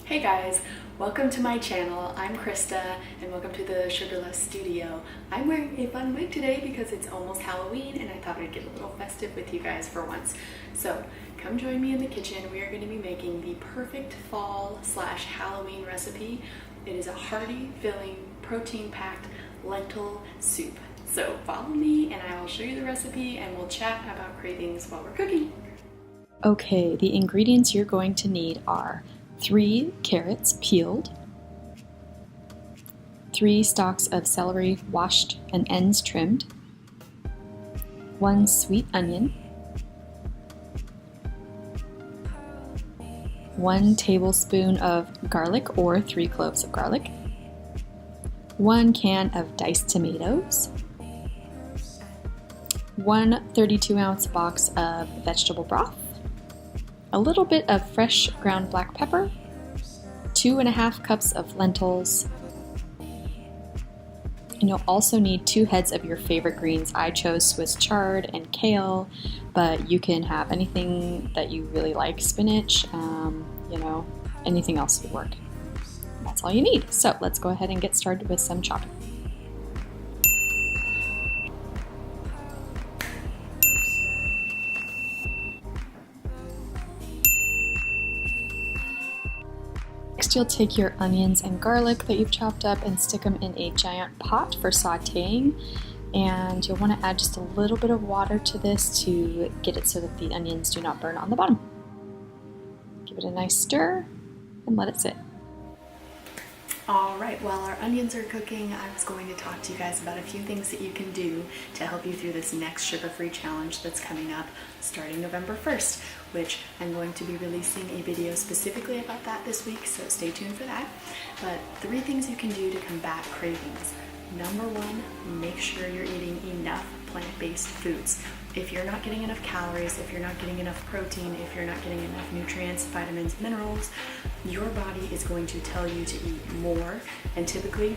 Hey guys, welcome to my channel. I'm Krista and welcome to the Sugarless Studio. I'm wearing a fun wig today because it's almost Halloween and I thought I'd get a little festive with you guys for once. So come join me in the kitchen. We are going to be making the perfect fall/Halloween recipe. It is a hearty, filling, protein-packed lentil soup. So follow me and I will show you the recipe and we'll chat about cravings while we're cooking. Okay, the ingredients you're going to need are 3 carrots peeled, 3 stalks of celery washed and ends trimmed, 1 sweet onion, 1 tablespoon of garlic or 3 cloves of garlic, 1 can of diced tomatoes, 1 32-ounce box of vegetable broth, a little bit of fresh ground black pepper, 2.5 cups of lentils, and you'll also need 2 heads of your favorite greens. I chose Swiss chard and kale, but you can have anything that you really like, spinach, anything else would work. That's all you need. So let's go ahead and get started with some chopping. Next, you'll take your onions and garlic that you've chopped up and stick them in a giant pot for sauteing. And you'll want to add just a little bit of water to this to get it so that the onions do not burn on the bottom. Give it a nice stir and let it sit. Alright, while our onions are cooking, I was going to talk to you guys about a few things that you can do to help you through this next sugar-free challenge that's coming up starting November 1st, which I'm going to be releasing a video specifically about that this week, so stay tuned for that. But 3 things you can do to combat cravings. Number 1, make sure you're eating enough plant-based foods. If you're not getting enough calories, if you're not getting enough protein, if you're not getting enough nutrients, vitamins, minerals, your body is going to tell you to eat more. And typically,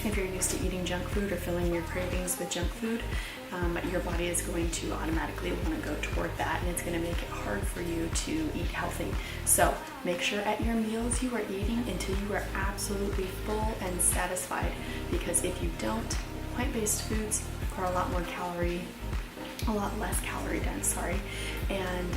if you're used to eating junk food or filling your cravings with junk food, your body is going to automatically want to go toward that, and it's going to make it hard for you to eat healthy. So make sure at your meals you are eating until you are absolutely full and satisfied, because if you don't, plant-based foods are a lot less calorie dense, and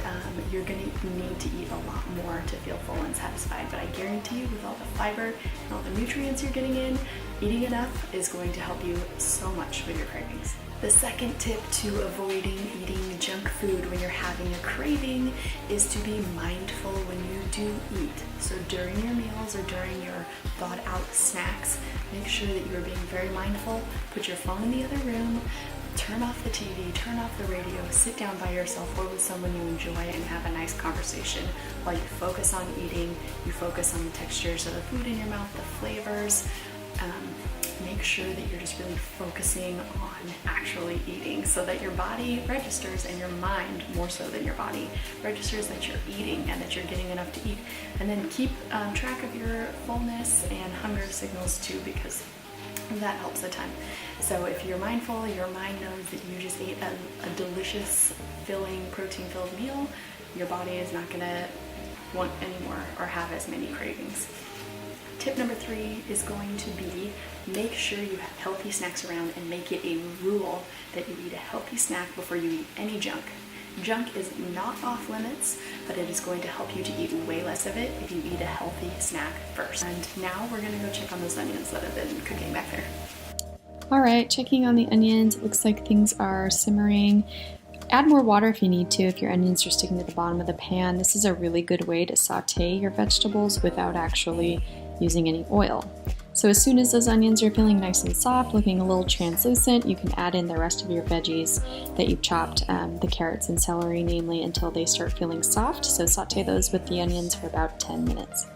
you're going to need to eat a lot more to feel full and satisfied. But I guarantee you, with all the fiber and all the nutrients you're getting in, eating enough is going to help you so much with your cravings. The second tip to avoiding eating junk food when you're having a craving is to be mindful when you do eat. So during your meals or during your thought out snacks, make sure that you are being very mindful. Put your phone in the other room, turn off the TV, turn off the radio, sit down by yourself or with someone you enjoy and have a nice conversation while you focus on eating, you focus on the textures of the food in your mouth, the flavors. Make sure that you're just really focusing on actually eating so that your body registers and your mind, more so than your body, registers that you're eating and that you're getting enough to eat. And then keep track of your fullness and hunger signals too, because that helps a ton. So if you're mindful, your mind knows that you just ate a delicious, filling, protein-filled meal, your body is not going to want any more or have as many cravings. Tip number 3 is going to be make sure you have healthy snacks around and make it a rule that you eat a healthy snack before you eat any junk. Junk is not off limits, but it is going to help you to eat way less of it if you eat a healthy snack first. And now we're going to go check on those onions that have been cooking back there. Alright, checking on the onions. It looks like things are simmering. Add more water if you need to, if your onions are sticking to the bottom of the pan. This is a really good way to saute your vegetables without actually using any oil. So as soon as those onions are feeling nice and soft, looking a little translucent, you can add in the rest of your veggies that you've chopped, the carrots and celery namely, until they start feeling soft. So saute those with the onions for about 10 minutes.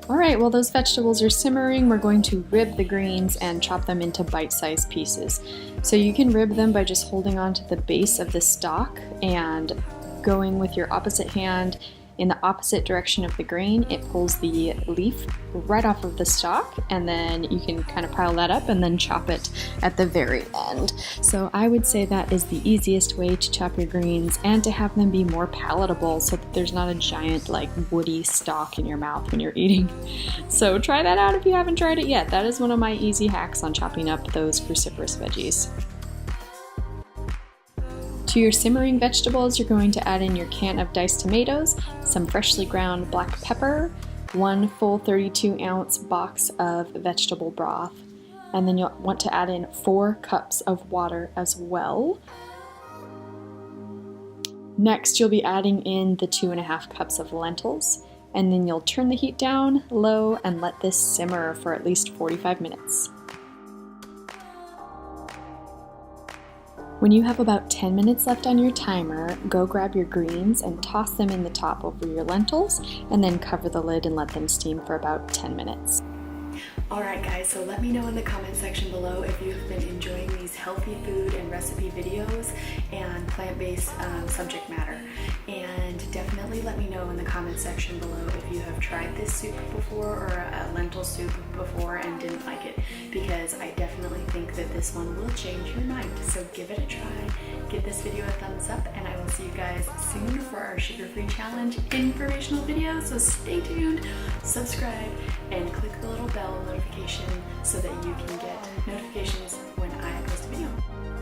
Alright, while those vegetables are simmering, we're going to rib the greens and chop them into bite-sized pieces. So you can rib them by just holding on to the base of the stalk and going with your opposite hand in the opposite direction of the grain, it pulls the leaf right off of the stalk, and then you can kind of pile that up and then chop it at the very end. So I would say that is the easiest way to chop your greens and to have them be more palatable so that there's not a giant like woody stalk in your mouth when you're eating. So try that out if you haven't tried it yet. That is one of my easy hacks on chopping up those cruciferous veggies. To your simmering vegetables, you're going to add in your can of diced tomatoes, some freshly ground black pepper, 1 full 32-ounce box of vegetable broth, and then you'll want to add in 4 cups of water as well. Next, you'll be adding in the 2.5 cups of lentils, and then you'll turn the heat down low and let this simmer for at least 45 minutes. When you have about 10 minutes left on your timer, go grab your greens and toss them in the top over your lentils, and then cover the lid and let them steam for about 10 minutes. Alright guys, so let me know in the comment section below if you've been enjoying these healthy food and recipe videos and plant-based subject matter. And definitely let me know in the comment section below if you have tried this soup before or a lentil soup before and didn't like it, because I definitely think that this one will change your mind. So give it a try, give this video a thumbs up, and I will see you guys soon for our sugar-free challenge informational video. So stay tuned, subscribe, and click the little bell notification so that you can get notifications when I post a video.